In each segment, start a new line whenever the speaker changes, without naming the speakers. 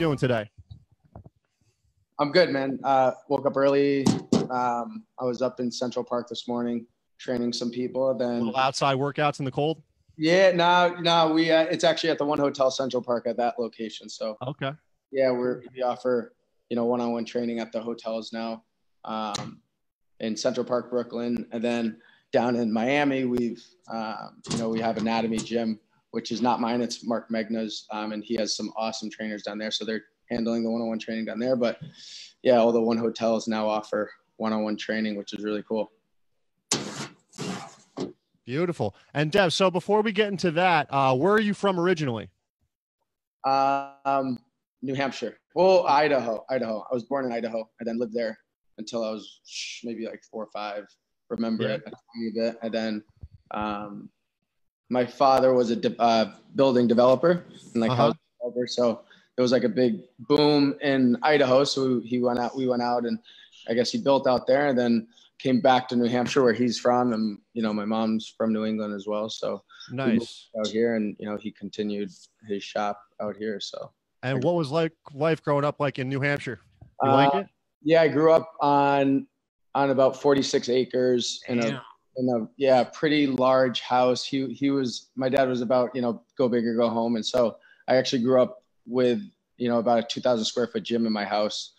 doing today?
I'm good, man. Woke up early. I was up in Central Park this morning training some people. Then
Little outside workouts in the cold?
yeah, no, we it's actually at the One Hotel Central Park at that location. So
Okay.
yeah, we offer one-on-one training at the hotels now, in Central Park, Brooklyn, and then down in Miami we've we have Anatomy Gym, which is not mine. It's Mark Megna's, and he has some awesome trainers down there. So they're handling the one-on-one training down there. But yeah, all the One Hotels now offer one-on-one training, which is really cool.
Beautiful. And Dev, so before we get into that, where are you from originally?
New Hampshire. Well, Idaho. I was born in Idaho. I then lived there until I was maybe like 4 or 5. Remember it a tiny bit. And then my father was a building developer and house developer. So it was like a big boom in Idaho. So we went out and I guess he built out there and then came back to New Hampshire where he's from. And, my mom's from New England as well. So
nice
out here and, he continued his shop out here. So.
And what was life growing up like in New Hampshire? You like it?
Yeah, I grew up on about 46 acres in a pretty large house. My dad was about, go big or go home. And so I actually grew up with, about a 2,000 square foot gym in my house.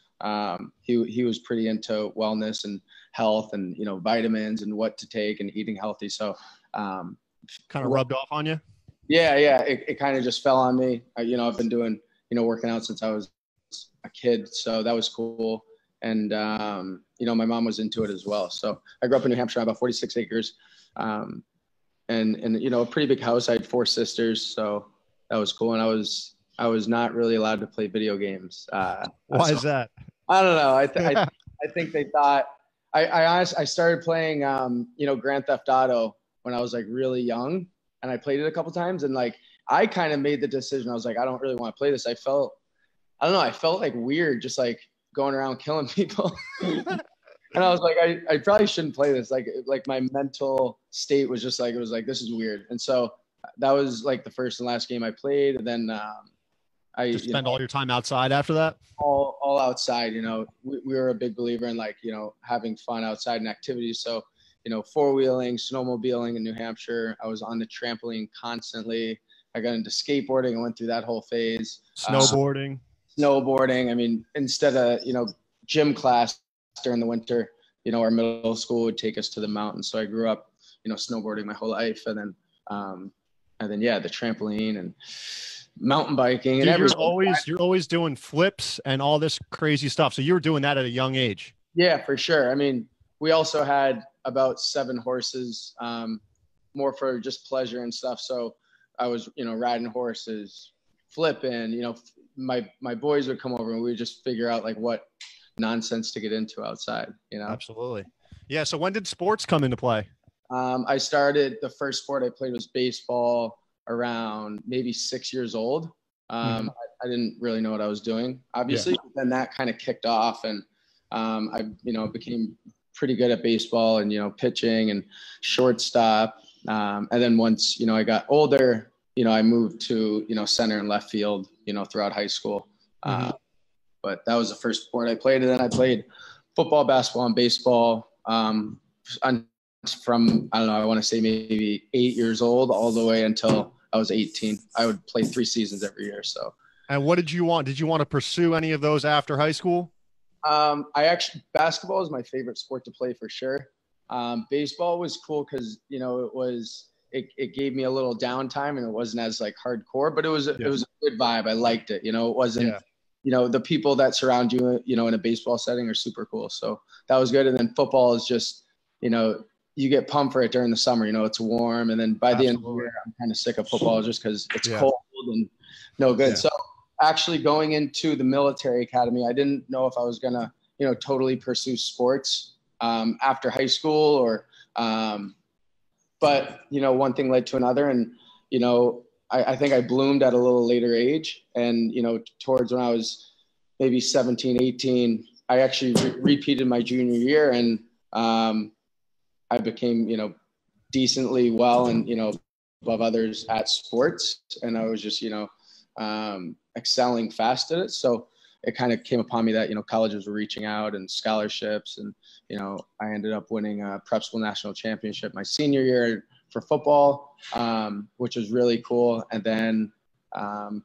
He was pretty into wellness and health and, vitamins and what to take and eating healthy. So,
kind of rubbed off on you.
Yeah. It kind of just fell on me. I've been doing, working out since I was a kid. So that was cool. And, my mom was into it as well. So I grew up in New Hampshire, about 46 acres, and a pretty big house. I had 4 sisters. So that was cool. And I was not really allowed to play video games.
Why is that?
I don't know. I think they thought I started playing, Grand Theft Auto when I was like really young, and I played it a couple times, and I kind of made the decision. I was like, I don't really want to play this. I felt like weird, just like going around killing people. And I was like, I probably shouldn't play this. Like my mental state was just like, it was like, this is weird. And so that was like the first and last game I played. And then I
just spend all your time outside after that.
All outside. We were a big believer in having fun outside and activities. So 4-wheeling, snowmobiling in New Hampshire. I was on the trampoline constantly. I got into skateboarding and went through that whole phase.
Snowboarding.
I mean, instead of, gym class during the winter, our middle school would take us to the mountains. So I grew up, snowboarding my whole life. And then, the trampoline and mountain biking and everything.
You're always doing flips and all this crazy stuff. So you were doing that at a young age.
Yeah, for sure. I mean, we also had about 7 horses, more for just pleasure and stuff. So I was, riding horses, flipping, my boys would come over and we would just figure out what nonsense to get into outside,
Absolutely. Yeah. So when did sports come into play?
I started, the first sport I played was baseball around maybe 6 years old. I didn't really know what I was doing, obviously. But then that kind of kicked off and I, became pretty good at baseball and, pitching and shortstop. And then once, I got older, I moved to, center and left field, throughout high school. But that was the first sport I played. And then I played football, basketball, and baseball from, I don't know, I want to say maybe 8 years old all the way until I was 18. I would play 3 seasons every year. So.
And what did you want? Did you want to pursue any of those after high school?
Basketball is my favorite sport to play for sure. Baseball was cool because, it gave me a little downtime and it wasn't as hardcore, but it was a good vibe. I liked it. It wasn't, the people that surround you, in a baseball setting are super cool. So that was good. And then football is just, you get pumped for it during the summer, it's warm. And then by the end of the year, I'm kind of sick of football just because it's cold and no good. Yeah. So actually going into the military academy, I didn't know if I was going to, totally pursue sports after high school or, but, one thing led to another. And, I think I bloomed at a little later age. And, towards when I was maybe 17, 18, I actually repeated my junior year. And I became, decently well and, above others at sports. And I was just, excelling fast at it. So it kind of came upon me that, colleges were reaching out and scholarships. And, I ended up winning a prep school national championship my senior year for football, which was really cool. And then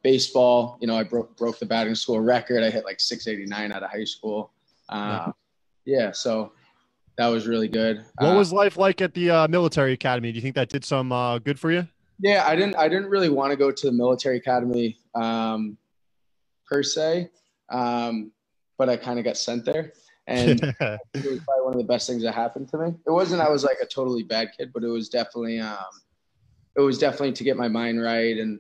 baseball, I broke the batting school record. I hit like 689 out of high school. Yeah. So that was really good.
What was life like at the military academy? Do you think that did some good for you?
Yeah, I didn't really want to go to the military academy per se, but I kind of got sent there, and it was probably one of the best things that happened to me. It wasn't I was like a totally bad kid, but it was definitely to get my mind right, and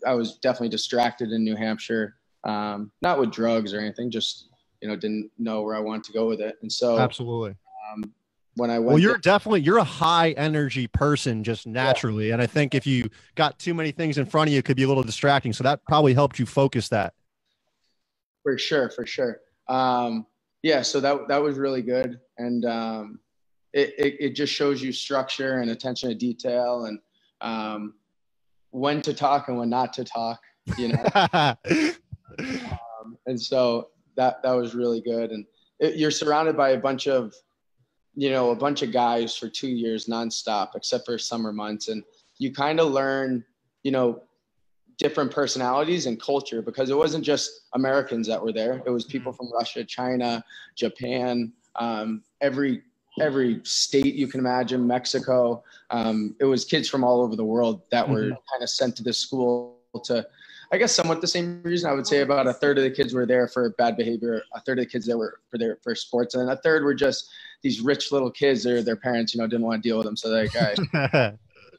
I was definitely distracted in New Hampshire, not with drugs or anything, just didn't know where I wanted to go with it, and so
absolutely.
When I went,
you're a high energy person just naturally. And I think if you got too many things in front of you, it could be a little distracting. So that probably helped you focus that.
For sure. Yeah. So that was really good. And it just shows you structure and attention to detail and when to talk and when not to talk, and so that was really good. And you're surrounded by a bunch of guys for 2 years nonstop, except for summer months. And you kind of learn, different personalities and culture, because it wasn't just Americans that were there. It was people from Russia, China, Japan, every state you can imagine, Mexico. It was kids from all over the world that were kind of sent to this school to, I guess, somewhat the same reason. I would say about a third of the kids were there for bad behavior. A third of the kids that were there for sports. And a third were just these rich little kids. Their parents, didn't want to deal with them. So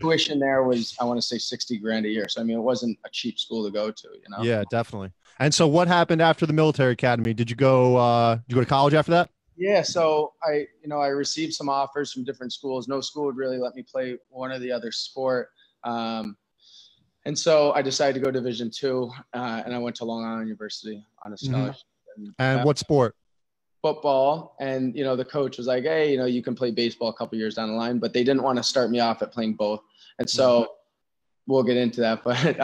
tuition there was, I want to say $60,000 a year. So, it wasn't a cheap school to go to,
Yeah, definitely. And so what happened after the military academy? Did you go to college after that?
Yeah. So I received some offers from different schools. No school would really let me play one or the other sport. And so I decided to go Division II, and I went to Long Island University on a scholarship.
And what sport?
Football. And, the coach was like, hey, you can play baseball a couple years down the line, but they didn't want to start me off at playing both. And so we'll get into that. But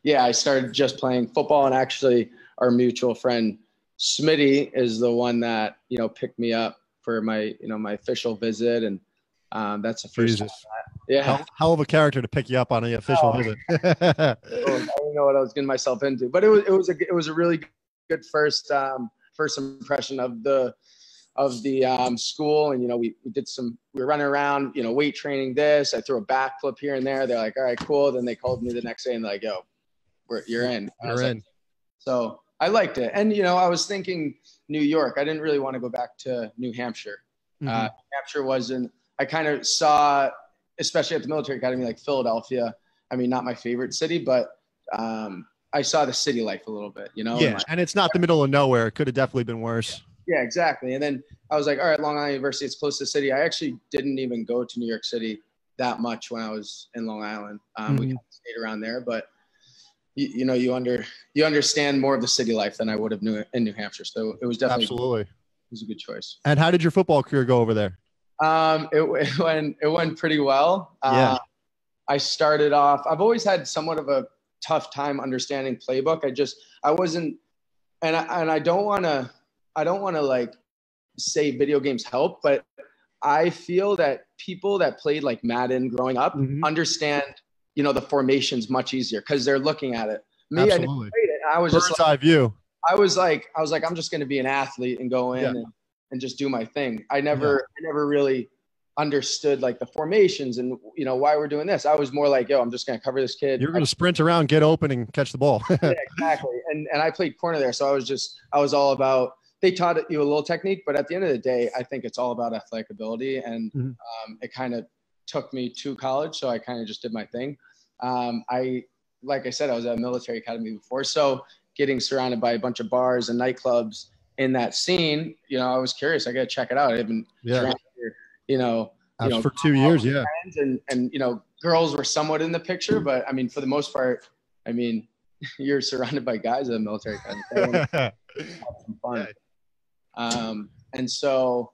yeah, I started just playing football, and actually our mutual friend Smitty is the one that, picked me up for my, my official visit. And that's the first time. Yeah.
Hell of a character to pick you up on an official visit.
I didn't know what I was getting myself into, but it was a really good first impression of the school. And, we were running around, weight training this. I threw a backflip here and there. They're like, all right, cool. Then they called me the next day and they're like, yo, you're in.
You're in.
So I liked it. And, I was thinking New York. I didn't really want to go back to New Hampshire. New Hampshire wasn't, I kind of saw, especially at the military academy, like Philadelphia. Not my favorite city, but I saw the city life a little bit,
Yeah, and it's not the middle of nowhere. It could have definitely been worse.
Yeah, exactly. And then I was like, all right, Long Island University, it's close to the city. I actually didn't even go to New York City that much when I was in Long Island. We kind of stayed around there, but you understand more of the city life than I would have knew in New Hampshire. So it was definitely
absolutely.
It was a good choice.
And how did your football career go over there?
It went pretty well.
Yeah.
I started off, I've always had somewhat of a tough time understanding playbook. I wasn't, and I don't want to like say video games help, but I feel that people that played like Madden growing up understand, the formations much easier because they're looking at it. Me,
absolutely.
I never played it. I was
bird's eye view.
I was like, I'm just going to be an athlete and go in and just do my thing. I never really understood like the formations and why we're doing this. I was more like, yo, I'm just going to cover this kid.
You're going to sprint around, get open, and catch the ball.
Yeah, exactly. And I played corner there, so I was all about. They taught you a little technique, but at the end of the day, I think it's all about athletic ability. And it kind of took me to college, so I kind of just did my thing. Like I said, I was at a military academy before, so getting surrounded by a bunch of bars and nightclubs in that scene, I was curious. I got to check it out. I haven't drank here,
for 2 years, yeah.
And girls were somewhat in the picture, but for the most part, you're surrounded by guys at a military academy. Have some fun. And so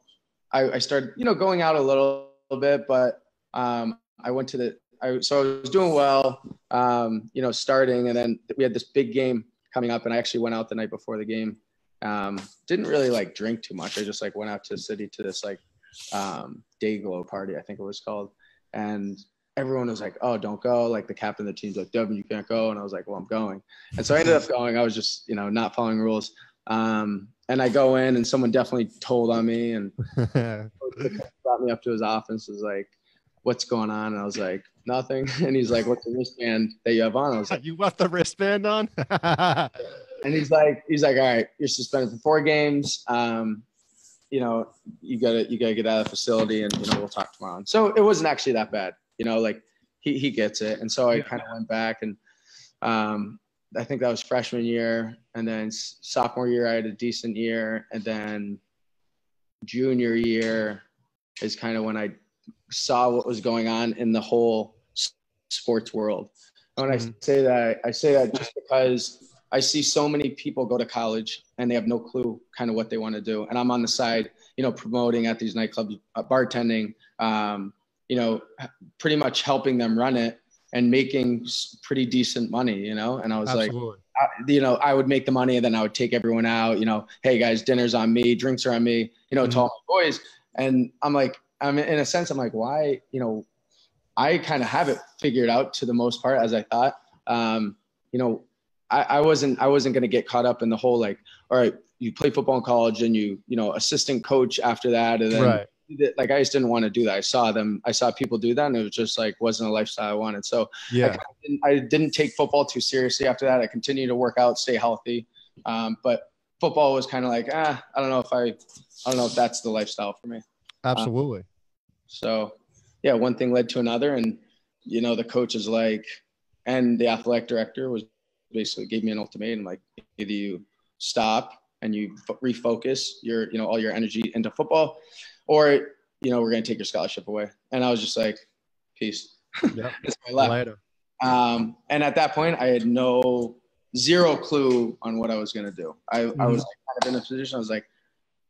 I started, going out a little bit, but I went to so I was doing well, you know, starting, and then we had this big game coming up, and I actually went out the night before the game. Didn't really like drink too much. I just like went out to the city to this like day glow party, I think it was called. And everyone was like, oh, don't go. Like the captain of the team's like, Devon, you can't go. And I was like, well, I'm going. And so I ended up going. I was just, you know, not following rules. And I go in, and someone definitely told on me, and brought me up to his office. Was like, what's going on? And I was like, nothing. And he's like, what's the wristband that you have on? I was like,
you left the wristband on?
and he's like, all right, you're suspended for 4 games. You know, you gotta get out of the facility, and, you know, we'll talk tomorrow. And so it wasn't actually that bad, you know, like he gets it. And so I kind of went back, and I think that was freshman year. And then sophomore year, I had a decent year. And then junior year is kind of when I saw what was going on in the whole sports world. And when I say that just because I see so many people go to college and they have no clue kind of what they want to do. And I'm on the side, you know, promoting at these nightclubs, bartending, you know, pretty much helping them run it and making pretty decent money, you know? And I was like, you know, I would make the money, and then I would take everyone out, you know, hey guys, dinner's on me, drinks are on me, you know, to all my boys. And I'm like, in a sense, I'm like, why, you know, I kind of have it figured out to the most part, as I thought. You know, I wasn't going to get caught up in the whole, like, all right, you play football in college and you know, assistant coach after that. And then like, I just didn't want to do that. I saw people do that, and it was just like, wasn't a lifestyle I wanted. So I didn't take football too seriously after that. I continued to work out, stay healthy. But football was kind of like, I don't know if that's the lifestyle for me.
Absolutely.
So yeah, one thing led to another, and, you know, the coach is like, and the athletic director was basically gave me an ultimatum, like, either you stop and you refocus your, you know, all your energy into football, or, you know, we're going to take your scholarship away. And I was just like, peace.
Yep.
I left.
Later.
And at that point, I had zero clue on what I was going to do. I was like, kind of in a position. I was like,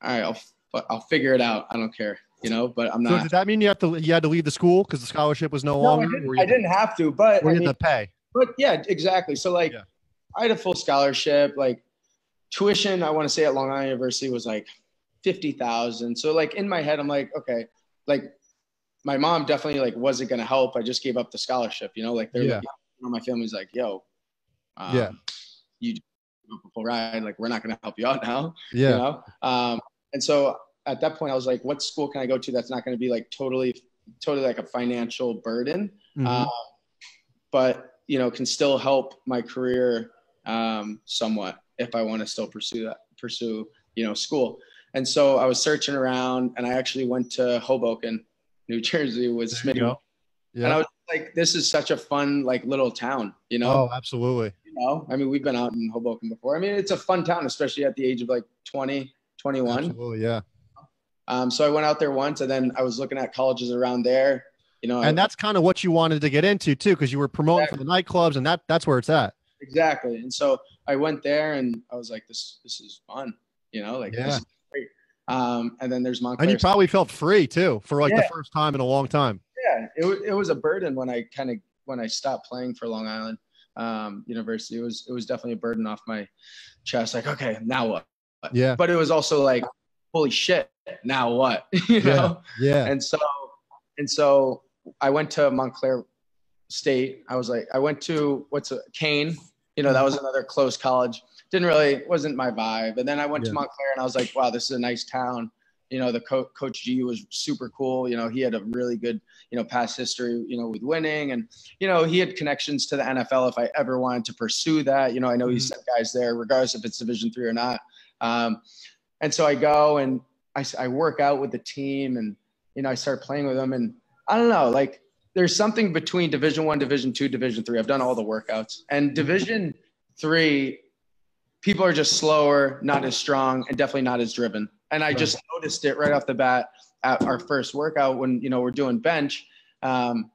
all right, I'll figure it out. I don't care, you know, but I'm not.
So did that mean you had to leave the school because the scholarship was no longer?
I didn't have to, but
I mean, to pay.
But yeah, exactly. So like, I had a full scholarship. Like, tuition, I want to say at Long Island University was like $50,000. So like in my head, I'm like, okay, like my mom definitely like wasn't going to help. I just gave up the scholarship, you know, like they're like, you know, my family's like, yo, you a full ride, like we're not going to help you out now, you know? And so at that point I was like, what school can I go to that's not going to be like totally like a financial burden, but, you know, can still help my career somewhat if I want to still pursue, you know, school. And so I was searching around, and I actually went to Hoboken, New Jersey with Smitty. And I was like, this is such a fun, like, little town, you know?
Oh, absolutely.
You know, I mean, we've been out in Hoboken before. I mean, it's a fun town, especially at the age of like 20, 21.
Absolutely, yeah.
So I went out there once, and then I was looking at colleges around there, you know.
And that's kind of what you wanted to get into too, because you were promoting for the nightclubs, and that's where it's at.
Exactly. And so I went there, and I was like, this is fun, you know, like, this is great. And then there's Montclair.
And you probably felt free too for like the first time in a long time.
Yeah, it was a burden when I stopped playing for Long Island University. It was definitely a burden off my chest. Like, okay, now what?
Yeah.
But it was also like, holy shit, now what? You know?
Yeah.
And so I went to Montclair State. I went to Kane. You know, that was another close college. Wasn't my vibe. And then I went to Montclair, and I was like, wow, this is a nice town. You know, the Coach G was super cool. You know, he had a really good, you know, past history, you know, with winning. And, you know, he had connections to the NFL if I ever wanted to pursue that. You know, I know he sent guys there, regardless if it's Division III or not. And so I go and I work out with the team, and, you know, I start playing with them. And I don't know, like, there's something between Division I, Division II, Division III. I've done all the workouts. And Division III, people are just slower, not as strong, and definitely not as driven. And I just noticed it right off the bat at our first workout when, you know, we're doing bench. And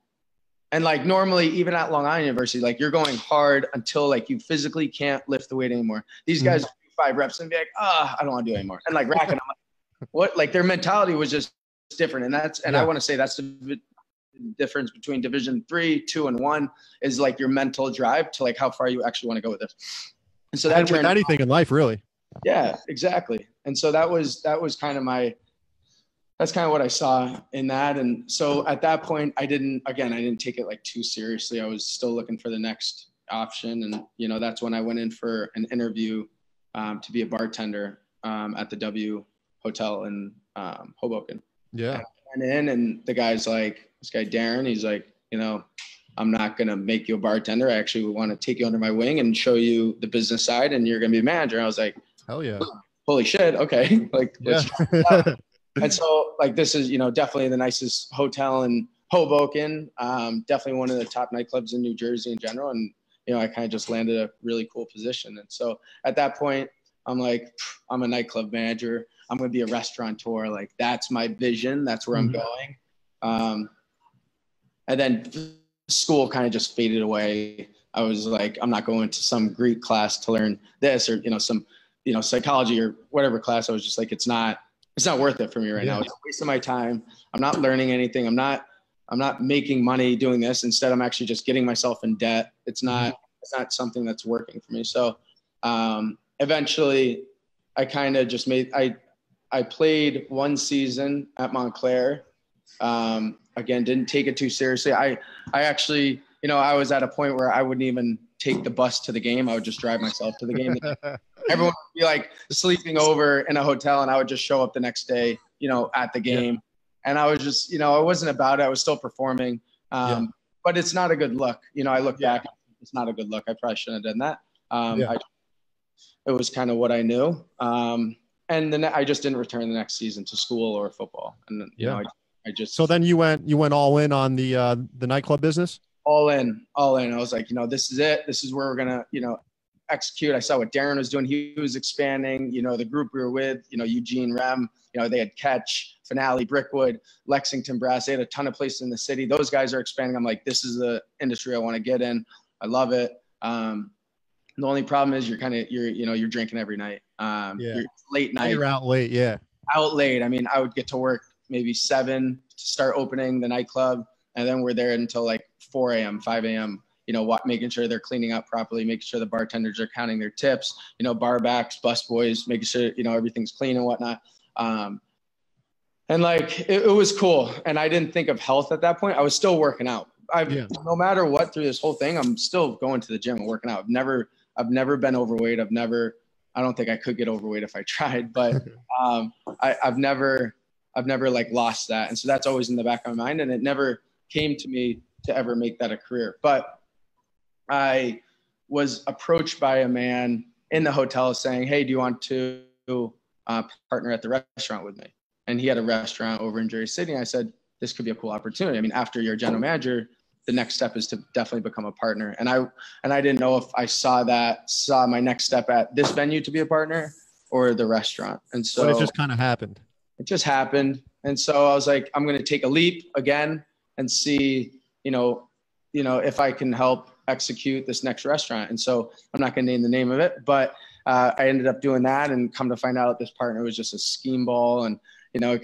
like normally, even at Long Island University, like you're going hard until like you physically can't lift the weight anymore. These guys do 5 reps and be like, I don't want to do it anymore. And like racking, I'm like, what? Like their mentality was just different. And I want to say that's the difference between Division 3, 2, and 1 is like your mental drive to like how far you actually want to go with this. And so that
with anything in life, really.
Yeah, exactly. And so that was kind of that's kind of what I saw in that. And so at that point, I didn't take it like too seriously. I was still looking for the next option. And, you know, that's when I went in for an interview to be a bartender at the W Hotel in Hoboken.
Yeah.
I went in and the guy's like, this guy, Darren, he's like, you know, I'm not going to make you a bartender. I actually want to take you under my wing and show you the business side and you're going to be a manager. And I was like,
hell yeah.
Holy shit. Okay. Like,
yeah.
And so like, this is, you know, definitely the nicest hotel in Hoboken. Definitely one of the top nightclubs in New Jersey in general. And, you know, I kind of just landed a really cool position. And so at that point, I'm like, I'm a nightclub manager. I'm going to be a restaurateur. Like, that's my vision. That's where I'm going. And then school kind of just faded away. I was like, I'm not going to some Greek class to learn this or, you know, some, you know, psychology or whatever class. I was just like, it's not worth it for me right now. It's a waste of my time. I'm not learning anything. I'm not making money doing this. Instead, I'm actually just getting myself in debt. It's not something that's working for me. So eventually I kind of just I played one season at Montclair. Again, didn't take it too seriously. I actually, you know, I was at a point where I wouldn't even take the bus to the game. I would just drive myself to the game. Everyone would be like sleeping over in a hotel and I would just show up the next day, you know, at the game. And I was just, you know, I wasn't about it. I was still performing. But it's not a good look. You know, I look back, it's not a good look. I probably shouldn't have done that. It was kind of what I knew. And then I just didn't return the next season to school or football. And you know, I just. So
then you went all in on the nightclub business?
All in. I was like, you know, this is it. This is where we're going to, you know, execute. I saw what Darren was doing. He was expanding, you know, the group we were with, you know, Eugene, Rem, you know, they had Catch, Finale, Brickwood, Lexington Brass. They had a ton of places in the city. Those guys are expanding. I'm like, this is the industry I want to get in. I love it. The only problem is you're drinking every night. You're late night.
You're out late. Yeah.
Out late. I mean, I would get to work maybe 7 to start opening the nightclub. And then we're there until like 4 a.m., 5 a.m., you know, making sure they're cleaning up properly, making sure the bartenders are counting their tips, you know, bar backs, bus boys, making sure, you know, everything's clean and whatnot. And like, it was cool. And I didn't think of health at that point. I was still working out. No matter what through this whole thing, I'm still going to the gym and working out. I've never been overweight. I don't think I could get overweight if I tried, but I've never like lost that. And so that's always in the back of my mind. And it never came to me to ever make that a career. But I was approached by a man in the hotel saying, hey, do you want to partner at the restaurant with me? And he had a restaurant over in Jersey City. And I said, this could be a cool opportunity. I mean, after you're a general manager, the next step is to definitely become a partner. And I didn't know if I saw my next step at this venue to be a partner or the restaurant. And so
it just kind of happened.
It just happened. And so I was like, I'm going to take a leap again and see, you know, if I can help execute this next restaurant. And so I'm not going to name the name of it, but I ended up doing that and come to find out this partner was just a scheme ball. And, you know, he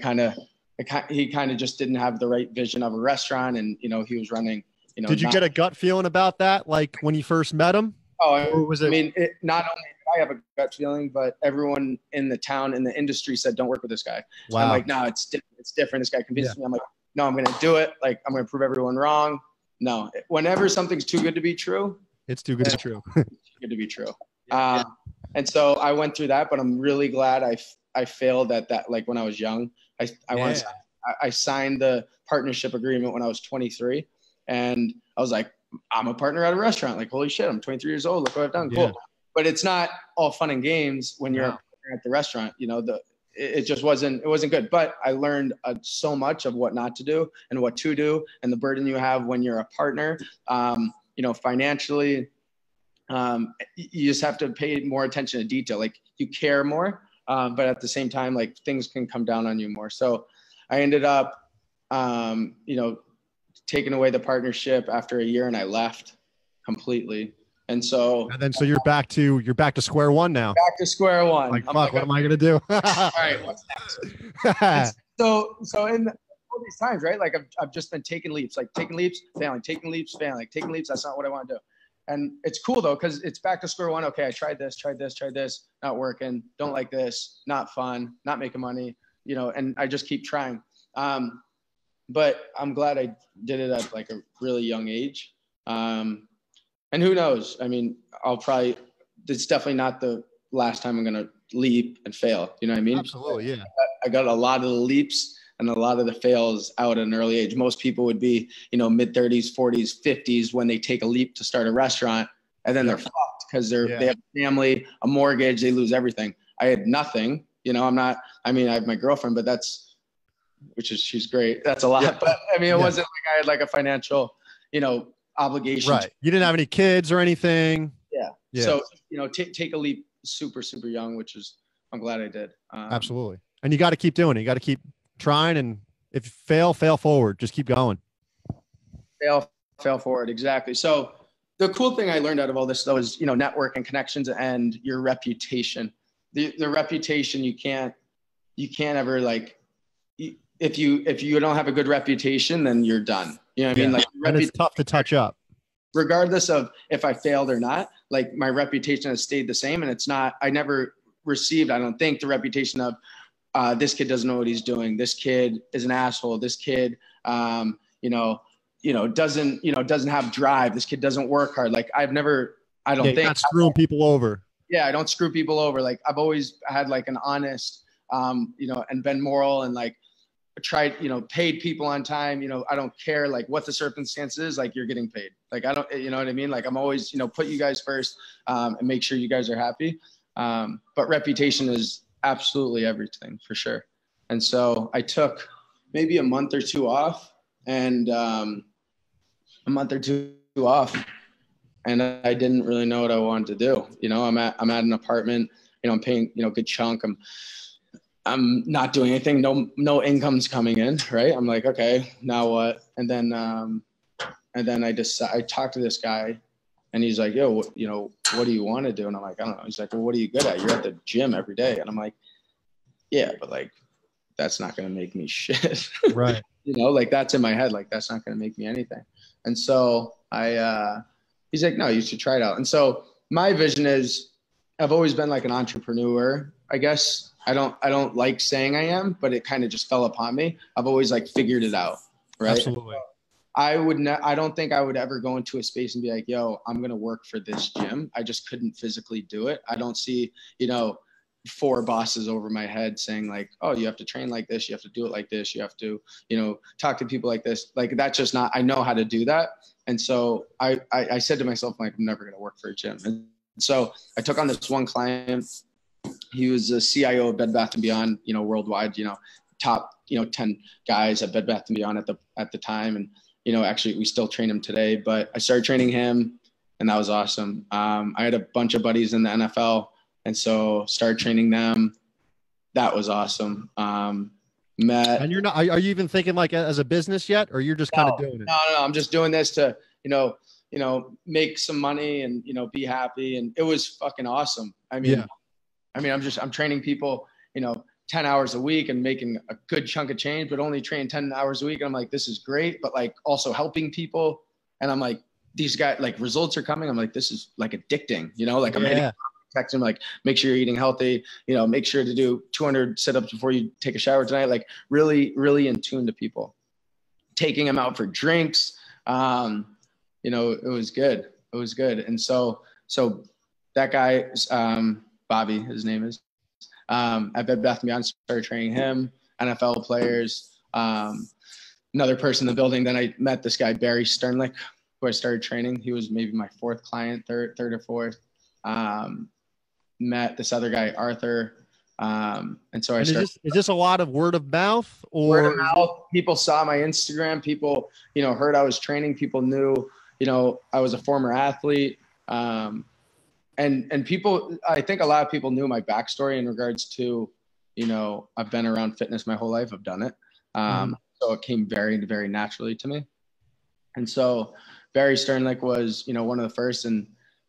kind of just didn't have the right vision of a restaurant. And, you know, he was running, you know.
Did you get a gut feeling about that? Like when you first met him?
Oh, I mean, not only did I have a gut feeling, but everyone in the town, in the industry said, don't work with this guy. So wow. I'm like, no, it's different. It's different. This guy convinced me. I'm like, no, I'm going to do it. Like, I'm going to prove everyone wrong. No, whenever something's too good to be true,
it's too good to be true.
It's too good to be true. And so I went through that, but I'm really glad I failed at that. Like when I was young, I signed the partnership agreement when I was 23, and I was like, I'm a partner at a restaurant. Like, holy shit, I'm 23 years old. Look what I've done. Cool. But it's not all fun and games when you're at the restaurant. You know, it just wasn't good. But I learned so much of what not to do and what to do, and the burden you have when you're a partner. You know, financially, you just have to pay more attention to detail. Like you care more, but at the same time, like things can come down on you more. So I ended up, you know, taking away the partnership after a year, and I left completely. And then
you're back to square one now.
Back to square one.
Like, fuck, what am I gonna do?
All right, what's next? So in the all these times, right? Like I've just been taking leaps, failing, taking leaps, failing, like taking leaps. That's not what I want to do. And it's cool though, because it's back to square one. Okay, I tried this, not working, don't like this, not fun, not making money, you know, and I just keep trying. But I'm glad I did it at like a really young age. And who knows? I mean, it's definitely not the last time I'm going to leap and fail. You know what I mean?
Absolutely. Yeah.
I got a lot of the leaps and a lot of the fails out at an early age. Most people would be, you know, mid 30s, 40s, 50s when they take a leap to start a restaurant, and then they're fucked because they have a family, a mortgage, they lose everything. I had nothing, you know, I have my girlfriend, but she's great. That's a lot. Yeah. But I mean, it wasn't like I had like a financial, you know, obligation.
Right. You didn't have any kids or anything.
Yeah. So, you know, take a leap super, super young, which is, I'm glad I did.
Absolutely. And you got to keep doing it. You got to keep trying. And if you fail forward, just keep going. Fail
forward. Exactly. So the cool thing I learned out of all this though is, you know, network and connections and your reputation. The reputation, you can't ever like, if you don't have a good reputation, then you're done. You know what I mean? Like,
and it's tough to touch up.
Regardless of if I failed or not, like my reputation has stayed the same. And I never received, I don't think, the reputation of this kid doesn't know what he's doing. This kid is an asshole. This kid, doesn't have drive. This kid doesn't work hard. Like I don't think.
Not screwing people over.
Yeah. I don't screw people over. Like I've always had like an honest, and been moral and like, tried, you know, paid people on time. You know, I don't care like what the circumstances is, like you're getting paid. Like, I don't, you know what I mean? Like I'm always, you know, put you guys first, and make sure you guys are happy. But reputation is absolutely everything for sure. And so I took maybe a month or two off and I didn't really know what I wanted to do. You know, I'm at an apartment, you know, I'm paying, you know, good chunk. I'm not doing anything. No income's coming in. Right. I'm like, okay, now what? And then I talked to this guy and he's like, yo, you know, what do you want to do? And I'm like, I don't know. He's like, well, what are you good at? You're at the gym every day. And I'm like, yeah, but like, that's not going to make me shit.
Right.
You know, like that's in my head. Like, that's not going to make me anything. And so he's like, no, you should try it out. And so my vision is I've always been like an entrepreneur, I guess. I don't like saying I am, but it kind of just fell upon me. I've always like figured it out. Right.
Absolutely.
I don't think I would ever go into a space and be like, yo, I'm going to work for this gym. I just couldn't physically do it. I don't see, you know, 4 bosses over my head saying like, oh, you have to train like this. You have to do it like this. You have to, you know, talk to people like this. Like, that's just not, I know how to do that. And so I said to myself, like, I'm never going to work for a gym. And so I took on this one client. He was a CIO of Bed Bath & Beyond, you know, worldwide, you know, top, you know, 10 guys at Bed Bath & Beyond at the time. And, you know, actually we still train him today, but I started training him and that was awesome. I had a bunch of buddies in the NFL and so started training them. That was awesome. And
you're not, are you even thinking like as a business yet, or you're just kind of doing it?
No. I'm just doing this to, you know, make some money and, you know, be happy. And it was fucking awesome. I mean, I'm training people, you know, 10 hours a week and making a good chunk of change, but only train 10 hours a week. And I'm like, this is great, but like also helping people. And I'm like, these guys, like results are coming. I'm like, this is like addicting, you know, like I'm hitting text him, like, make sure you're eating healthy, you know, make sure to do 200 sit-ups before you take a shower tonight. Like really, really in tune to people, taking them out for drinks. You know, it was good. It was good. And so that guy, Bobby, his name is, at Bed Bath & Beyond, started training him, NFL players. Another person in the building, then I met this guy, Barry Sternlick, who I started training. He was maybe my 4th client, third or 4th. Met this other guy, Arthur. And so I started.
Is this a lot of word of mouth or?
Word of mouth. People saw my Instagram. People, you know, heard I was training. People knew, you know, I was a former athlete. And people, I think a lot of people knew my backstory in regards to, you know, I've been around fitness my whole life. I've done it. So it came very, very naturally to me. And so Barry Sternlick was, you know, one of the first, and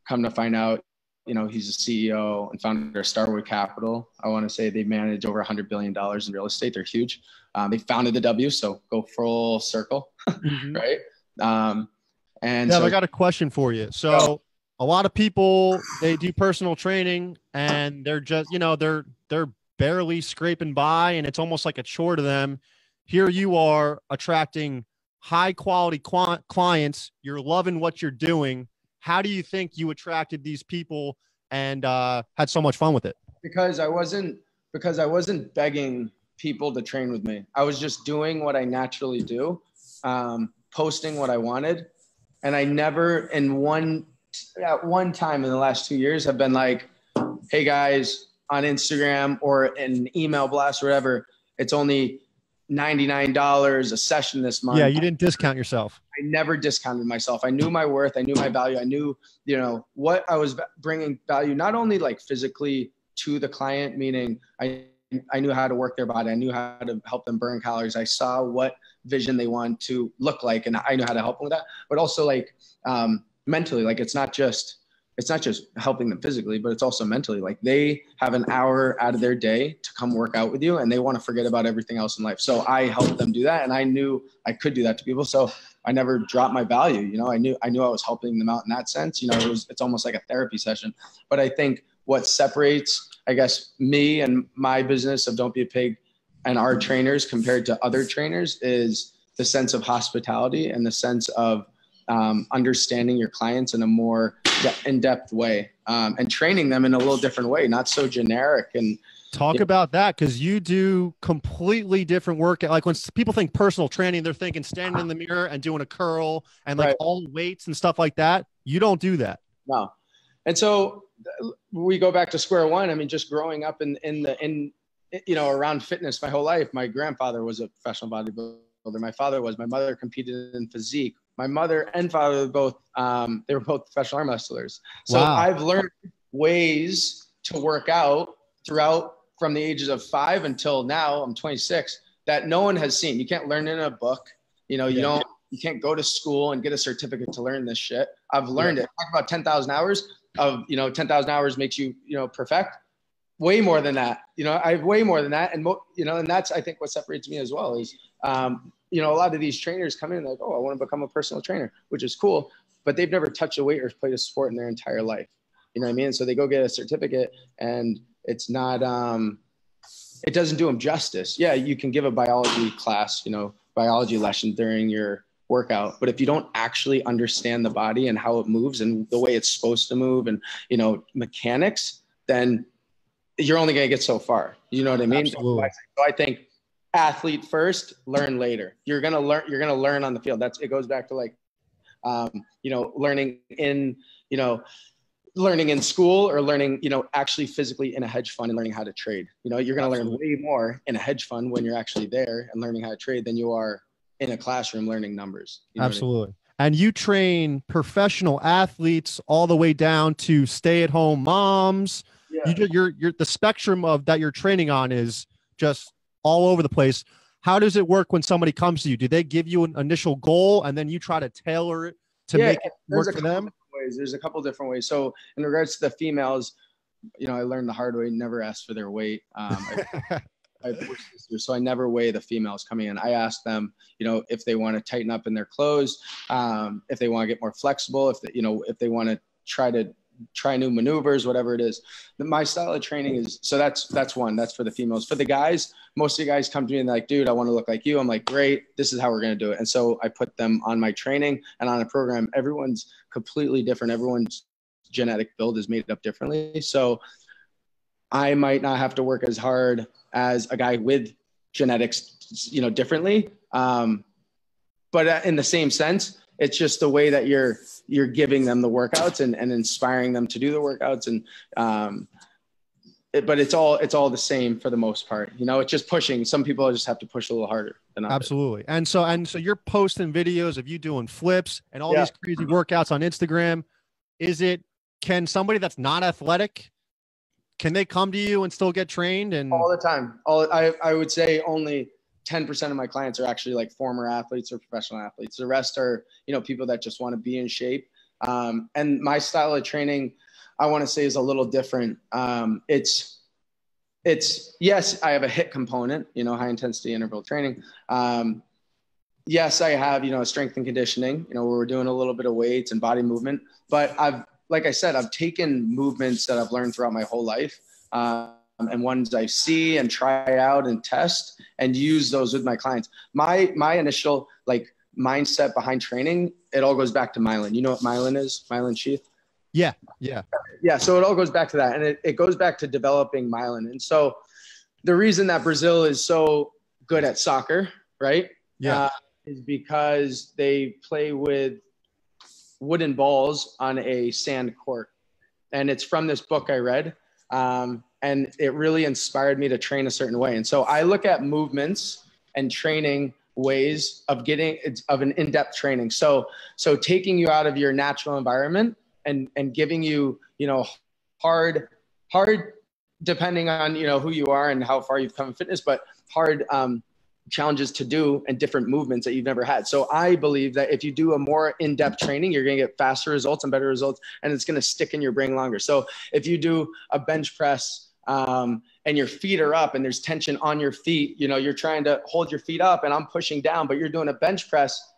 come to find out, you know, he's a CEO and founder of Starwood Capital. I want to say they manage over $100 billion in real estate. They're huge. They founded the W, so go full circle, right? And
I got a question for you. So a lot of people, they do personal training and they're just, you know, they're barely scraping by and it's almost like a chore to them. Here you are attracting high quality clients. You're loving what you're doing. How do you think you attracted these people and had so much fun with it? Because I
wasn't begging people to train with me. I was just doing what I naturally do, posting what I wanted. And I never at one time in the last 2 years have been like, hey guys, on Instagram or an email blast or whatever, it's only $99 a session this month.
Yeah, you didn't discount yourself.
I never discounted myself. I knew my worth. I knew my value. I knew, you know, what I was bringing value, not only like physically to the client, meaning I knew how to work their body. I knew how to help them burn calories. I saw what vision they want to look like, and I knew how to help them with that. But also like mentally, like it's not just helping them physically, but it's also mentally. Like they have an hour out of their day to come work out with you, and they want to forget about everything else in life. So I helped them do that, and I knew I could do that to people. So I never dropped my value. You know, I knew I was helping them out in that sense. You know, it's almost like a therapy session. But I think what separates, I guess, me and my business of Don't Be a Pig and our trainers compared to other trainers is the sense of hospitality and the sense of understanding your clients in a more in-depth way, and training them in a little different way, not so generic. And
talk about that, because you do completely different work. Like when people think personal training, they're thinking standing in the mirror and doing a curl and like all weights and stuff like that. You don't do that.
No. And so we go back to square one. I mean, just growing up in you know, around fitness my whole life. My grandfather was a professional bodybuilder. My father was. My mother competed in physique. My mother and father were both, they were both professional arm wrestlers. So
wow.
I've learned ways to work out throughout from the ages of 5 until now, I'm 26, that no one has seen. You can't learn in a book. You know, you can't go to school and get a certificate to learn this shit. I've learned it. Talk about 10,000 hours of, you know, 10,000 hours makes you, you know, perfect. Way more than that. You know, I have way more than that. And, you know, and that's, I think, what separates me as well is, you know, a lot of these trainers come in like, oh, I want to become a personal trainer, which is cool, but they've never touched a weight or played a sport in their entire life. You know what I mean? So they go get a certificate and it's not, it doesn't do them justice. Yeah, you can give a biology class, you know, biology lesson during your workout, but if you don't actually understand the body and how it moves and the way it's supposed to move and, you know, mechanics, then you're only going to get so far. You know what I mean?
Absolutely.
So I think athlete first, learn later. You're going to learn on the field. It goes back to like, you know, learning in school or learning, you know, actually physically in a hedge fund and learning how to trade. You know, you're going to learn way more in a hedge fund when you're actually there and learning how to trade than you are in a classroom learning numbers. You know
absolutely. I mean? And you train professional athletes all the way down to stay-at-home moms. Yeah. You're the spectrum of that you're training on is just all over the place. How does it work when somebody comes to you? Do they give you an initial goal and then you try to tailor it to make it work for them?
There's a couple different ways. So in regards to the females, you know, I learned the hard way, never ask for their weight. I have 4 sisters, so I never weigh the females coming in. I ask them, you know, if they want to tighten up in their clothes, if they want to get more flexible, if they want to try new maneuvers, whatever it is. My style of training is, so that's one, that's for the females. For the guys, most of the guys come to me and they're like, dude, I want to look like you. I'm like, great, this is how we're going to do it. And so I put them on my training and on a program. Everyone's completely different. Everyone's genetic build is made up differently. So I might not have to work as hard as a guy with genetics, you know, differently. But in the same sense, it's just the way that you're giving them the workouts and inspiring them to do the workouts. And, but it's all the same for the most part. You know, it's just pushing. Some people just have to push a little harder than others.
Absolutely. And so you're posting videos of you doing flips and all these crazy workouts on Instagram. Can somebody that's not athletic, can they come to you and still get trained? And
all the time. I would say only 10% of my clients are actually like former athletes or professional athletes. The rest are, you know, people that just want to be in shape. And my style of training, I want to say is a little different. It's yes, I have a HIIT component, high intensity interval training. Yes, I have, strength and conditioning, where we're doing a little bit of weights and body movement, but like I said, I've taken movements that I've learned throughout my whole life, and ones I see and try out and test and use those with my clients. My initial mindset behind training, it all goes back to myelin. You know what myelin is? Myelin sheath?
Yeah.
So it all goes back to that. And it goes back to developing myelin. And so the reason that Brazil is so good at soccer, right?
Yeah.
Is because they play with wooden balls on a sand court. And it's from this book I read. And it really inspired me to train a certain way. And so I look at movements and training ways of an in-depth training. So taking you out of your natural environment and giving you, hard, depending on, who you are and how far you've come in fitness, but hard, challenges to do and different movements that you've never had. So I believe that if you do a more in-depth training, you're going to get faster results and better results, and it's going to stick in your brain longer. So if you do a bench press, and your feet are up and there's tension on your feet, you're trying to hold your feet up and I'm pushing down, but you're doing a bench press,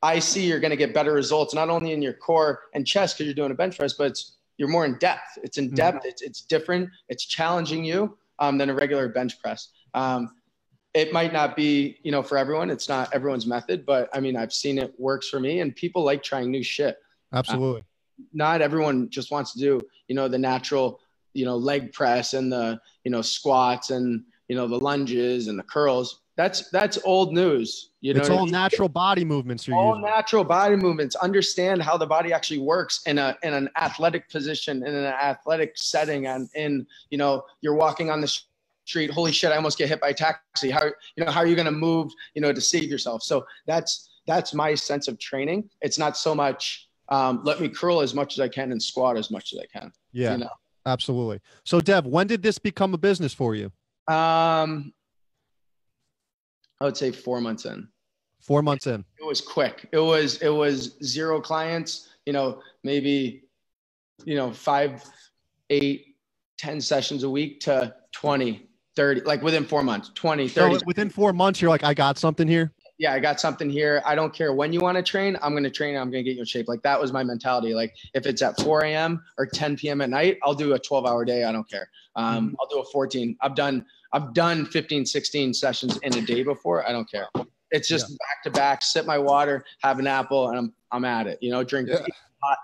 I see you're going to get better results, not only in your core and chest because you're doing a bench press, but you're more in depth. It's in depth. It's different. It's challenging you than a regular bench press. It might not be, for everyone. It's not everyone's method, but I mean, I've seen it works for me, and people like trying new shit.
Absolutely.
Not everyone just wants to do, the natural, leg press and the, squats and, the lunges and the curls. That's old news.
It's all natural body movements you're using.
All natural body movements. Understand how the body actually works in an athletic position, in an athletic setting, and you're walking on the street. Holy shit! I almost get hit by a taxi. How are you going to move? To save yourself. So that's my sense of training. It's not so much let me curl as much as I can and squat as much as I can.
Yeah, absolutely. So Dev, when did this become a business for you?
I would say 4 months in.
4 months in.
It was quick. It was 0 clients, maybe, 5, 8, 10 sessions a week to 20, 30, like within 4 months, 20, 30.
So within 4 months, you're like, I got something here.
Yeah, I got something here. I don't care when you want to train. I'm going to train. I'm going to get you in shape. Like that was my mentality. Like if it's at 4 a.m. or 10 p.m. at night, I'll do a 12-hour day. I don't care. I'll do a 14. I've done 15, 16 sessions in a day before. I don't care. It's just back to back, sip my water, have an apple, and I'm at it. Drink,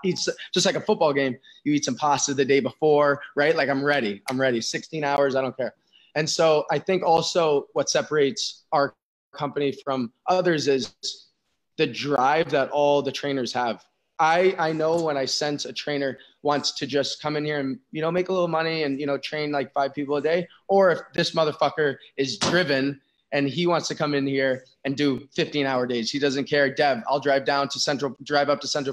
eat just like a football game. You eat some pasta the day before, right? Like I'm ready. 16 hours. I don't care. And so I think also what separates our company from others is the drive that all the trainers have. I know when I sense a trainer wants to just come in here and, make a little money and, train like 5 people a day, or if this motherfucker is driven and he wants to come in here and do 15-hour days. He doesn't care. Dev, I'll drive up to Central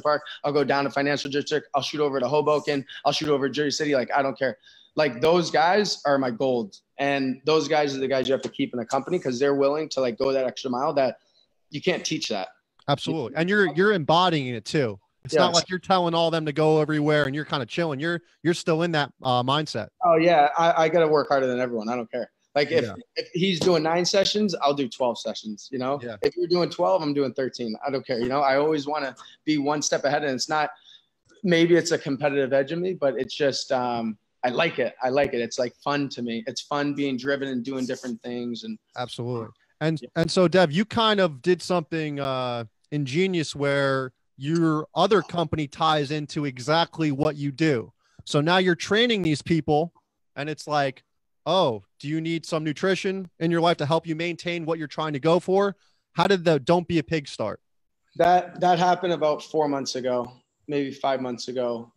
Park. I'll go down to Financial District. I'll shoot over to Hoboken. I'll shoot over to Jersey City. Like, I don't care. Like those guys are my gold. And those guys are the guys you have to keep in a company because they're willing to go that extra mile that you can't teach that.
Absolutely. And you're embodying it too. It's not like you're telling all them to go everywhere and you're kind of chilling. You're still in that mindset.
Oh yeah. I got to work harder than everyone. I don't care. Like if he's doing 9 sessions, I'll do 12 sessions, If you're doing 12, I'm doing 13. I don't care. I always want to be one step ahead, and it's not, maybe it's a competitive edge in me, but it's just, I like it. It's like fun to me. It's fun being driven and doing different things. And
absolutely. And so Dev, you kind of did something ingenious where your other company ties into exactly what you do. So now you're training these people and it's like, oh, do you need some nutrition in your life to help you maintain what you're trying to go for? How did the Don't Be a Pig start?
That happened about 4 months ago, maybe 5 months ago.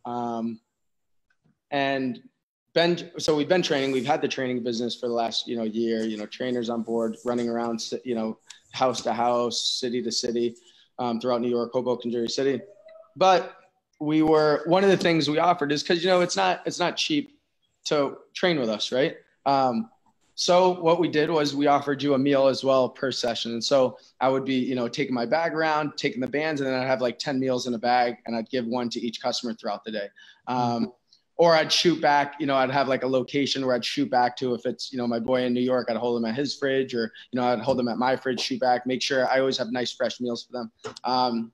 So we've been training. We've had the training business for the last, year, trainers on board running around, house to house, city to city, throughout New York, Hoboken, Jersey City. But one of the things we offered is because, it's not cheap to train with us. Right. So what we did was we offered you a meal as well per session. And so I would be, taking my bag around, taking the bands, and then I'd have like 10 meals in a bag and I'd give one to each customer throughout the day. or I'd shoot back, I'd have like a location where I'd shoot back to. If it's, my boy in New York, I'd hold him at his fridge, or, I'd hold him at my fridge, shoot back, make sure I always have nice, fresh meals for them.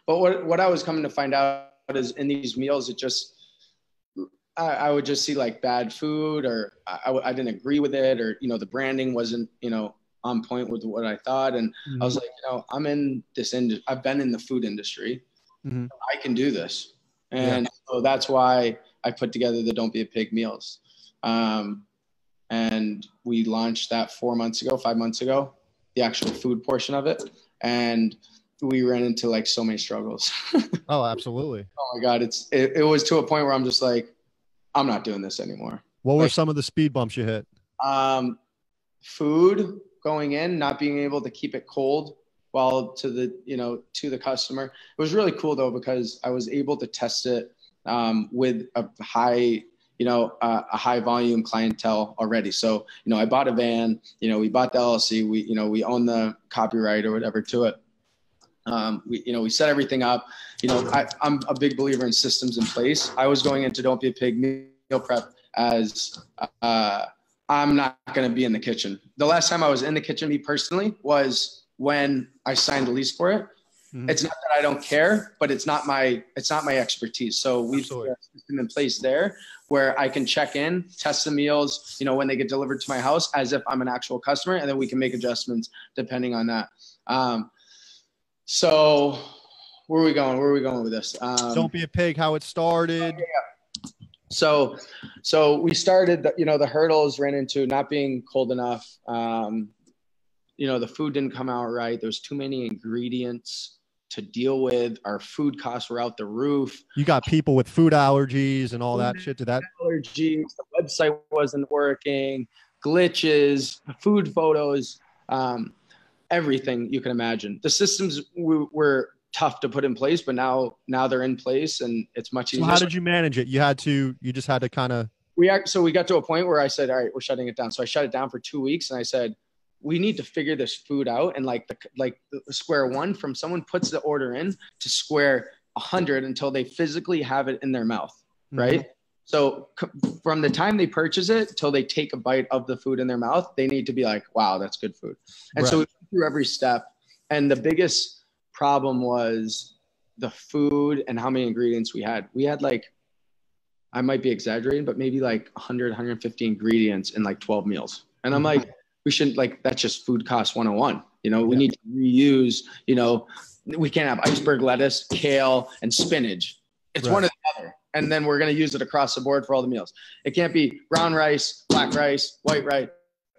But what I was coming to find out is in these meals, it just, I would just see like bad food, or I didn't agree with it, or, the branding wasn't, on point with what I thought. And I was like, I'm in this industry. I've been in the food industry. I can do this. And so that's why I put together the Don't Be a Pig meals. And we launched that 5 months ago, the actual food portion of it. And we ran into like so many struggles.
Oh, absolutely.
Oh my God. It was to a point where I'm just like, I'm not doing this anymore.
What were some of the speed bumps you hit?
Food going in, not being able to keep it cold to the customer. It was really cool though, because I was able to test it with a high volume clientele already. So, I bought a van, we bought the LLC, we own the copyright or whatever to it. We set everything up. I'm a big believer in systems in place. I was going into Don't Be a Pig meal prep as I'm not going to be in the kitchen. The last time I was in the kitchen, me personally, was when I signed the lease for it. It's not that I don't care, but it's not my expertise. So we've put a system in place there where I can check in, test the meals, when they get delivered to my house as if I'm an actual customer, and then we can make adjustments depending on that. So where are we going? Where are we going with this?
Don't Be a Pig, how it started.
Yeah. So we started, the hurdles ran into not being cold enough. The food didn't come out right. There's too many ingredients to deal with. Our food costs were out the roof.
You got people with food allergies and all that shit.
Allergies. The website wasn't working. Glitches. Food photos. Everything you can imagine. The systems were tough to put in place, but now they're in place and it's much easier.
So how did you manage it? You just had to kind of.
So we got to a point where I said, all right, we're shutting it down. So I shut it down for 2 weeks, and I said, we need to figure this food out. And like the square one, from someone puts the order in to square 100 until they physically have it in their mouth. Right. So from the time they purchase it till they take a bite of the food in their mouth, they need to be like, wow, that's good food. And so we went through every step. And the biggest problem was the food and how many ingredients we had. We had like, I might be exaggerating, but maybe like 100, 150 ingredients in like 12 meals. And I'm like, we shouldn't, like, that's just food cost 101. We need to reuse, we can't have iceberg lettuce, kale, and spinach. It's one or the other. And then we're going to use it across the board for all the meals. It can't be brown rice, black rice, white rice,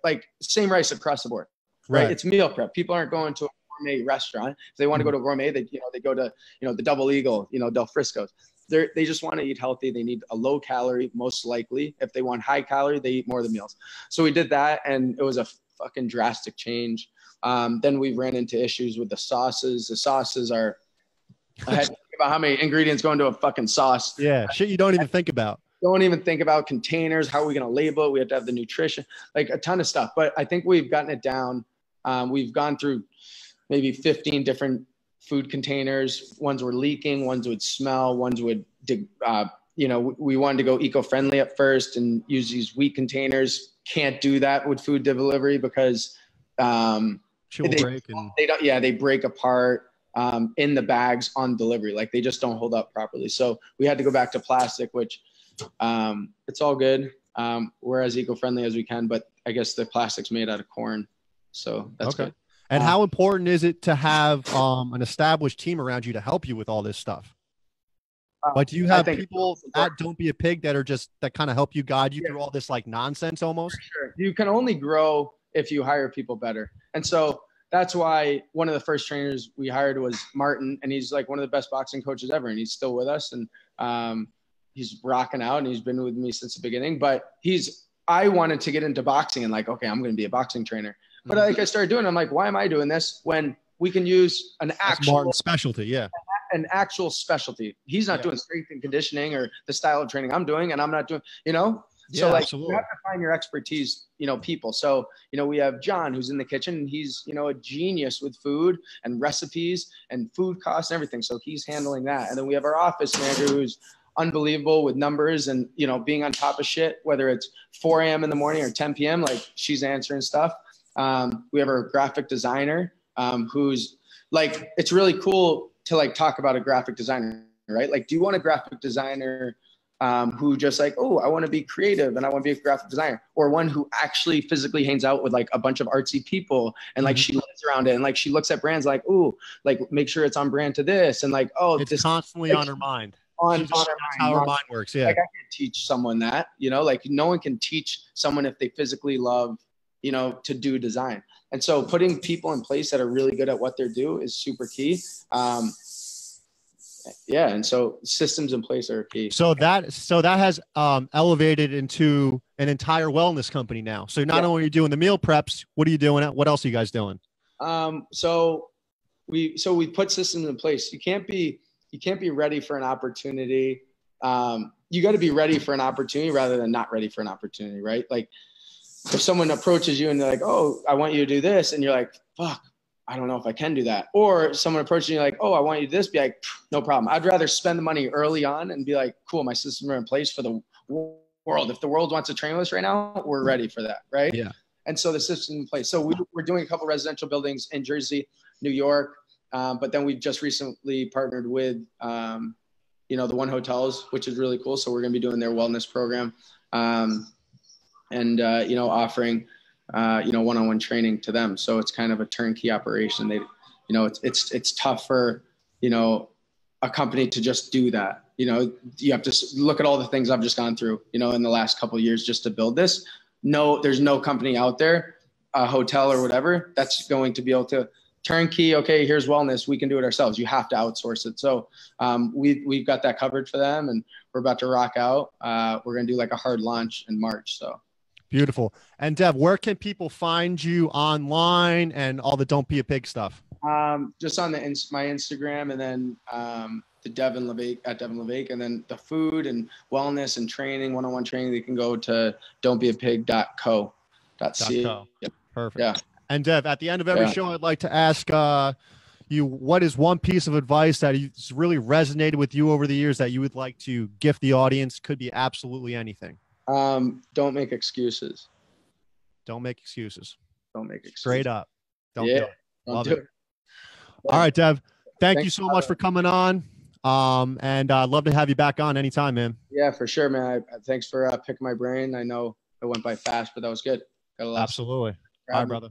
like same rice across the board. Right. It's meal prep. People aren't going to a gourmet restaurant. If they want to go to a gourmet, they go to, the Double Eagle, Del Frisco's. They just want to eat healthy. They need a low calorie, most likely. If they want high calorie, they eat more of the meals. So we did that, and it was a fucking drastic change. Then we ran into issues with the sauces. The sauces are, I had to think about how many ingredients go into a fucking sauce.
Yeah, shit you don't even think about.
Don't even think about containers. How are we going to label it? We have to have the nutrition, like a ton of stuff. But I think we've gotten it down. We've gone through maybe 15 different food containers. Ones were leaking, ones would smell, ones would, we wanted to go eco-friendly at first and use these wheat containers. Can't do that with food delivery because they break apart in the bags on delivery. Like they just don't hold up properly. So we had to go back to plastic, which it's all good. We're as eco-friendly as we can, but I guess the plastic's made out of corn. So that's good.
And how important is it to have an established team around you to help you with all this stuff? Like, do you have people at Don't Be a Pig that kind of help you, guide you through all this like nonsense almost?
Sure. You can only grow if you hire people better. And so that's why one of the first trainers we hired was Martin, and he's like one of the best boxing coaches ever. And he's still with us, and he's rocking out, and he's been with me since the beginning. But I wanted to get into boxing and like, okay, I'm going to be a boxing trainer. But like I started doing, I'm like, why am I doing this when we can use an actual
specialty? Yeah.
An actual specialty. He's not doing strength and conditioning or the style of training I'm doing, and I'm not doing, so like absolutely. You have to find your expertise, people. So, we have John who's in the kitchen, and he's, a genius with food and recipes and food costs and everything. So he's handling that. And then we have our office manager who's unbelievable with numbers and, you know, being on top of shit, whether it's 4 a.m. in the morning or 10 p.m., like she's answering stuff. We have our graphic designer, who's like, it's really cool to like talk about a graphic designer, right? Like, do you want a graphic designer who just like, oh, I want to be creative and I want to be a graphic designer, or one who actually physically hangs out with like a bunch of artsy people and like she lives around it and like she looks at brands like, oh, like make sure it's on brand to this, and like, oh,
it's
this
constantly
like,
on her mind.
That's
how her mind works. Yeah.
Like I can't teach someone that, you know, like no one can teach someone if they physically love, you know, to do design. And so putting people in place that are really good at what they do is super key. Yeah. And so systems in place are key.
So that has elevated into an entire wellness company now. So not only are you doing the meal preps, what are you doing? What else are you guys doing?
So we put systems in place. You can't be ready for an opportunity. You got to be ready for an opportunity rather than not ready for an opportunity, right? Like if someone approaches you and they're like, oh, I want you to do this. And you're like, fuck, I don't know if I can do that. Or someone approaches you like, oh, I want you to do this. Be like, no problem. I'd rather spend the money early on and be like, cool, my systems are in place for the world. If the world wants to train with us right now, we're ready for that, right?
Yeah.
And so the system in place. So we're doing a couple residential buildings in Jersey, New York. But then we just recently partnered with, you know, the One Hotels, which is really cool. So we're going to be doing their wellness program, and you know, offering, you know, one-on-one training to them. So it's kind of a turnkey operation. They, you know, it's tough for, you know, a company to just do that. You know, you have to look at all the things I've just gone through, you know, in the last couple of years just to build this. No, there's no company out there, a hotel or whatever, that's going to be able to turnkey. Okay, here's wellness. We can do it ourselves. You have to outsource it. So we've got that covered for them, and we're about to rock out. We're going to do like a hard launch in March. So
beautiful. And Dev, where can people find you online and all the Don't Be a Pig stuff?
Just on my Instagram, and then the Devon Levesque at Devon Levesque, and then the food and wellness and training, one-on-one training. They can go to don'tbeapig.co.ca.
Perfect.
Yeah.
And Dev, at the end of every show, I'd like to ask you, what is one piece of advice that has really resonated with you over the years that you would like to gift the audience? Could be absolutely anything.
Don't make excuses.
Don't make excuses.
Don't make excuses.
Straight up. Don't do it. Love it.
Yeah.
All right, Dev. Thanks you so much for coming on. And I'd love to have you back on anytime, man.
Yeah, for sure, man. Thanks for picking my brain. I know it went by fast, but that was good. Got a lot.
Absolutely. All right, brother.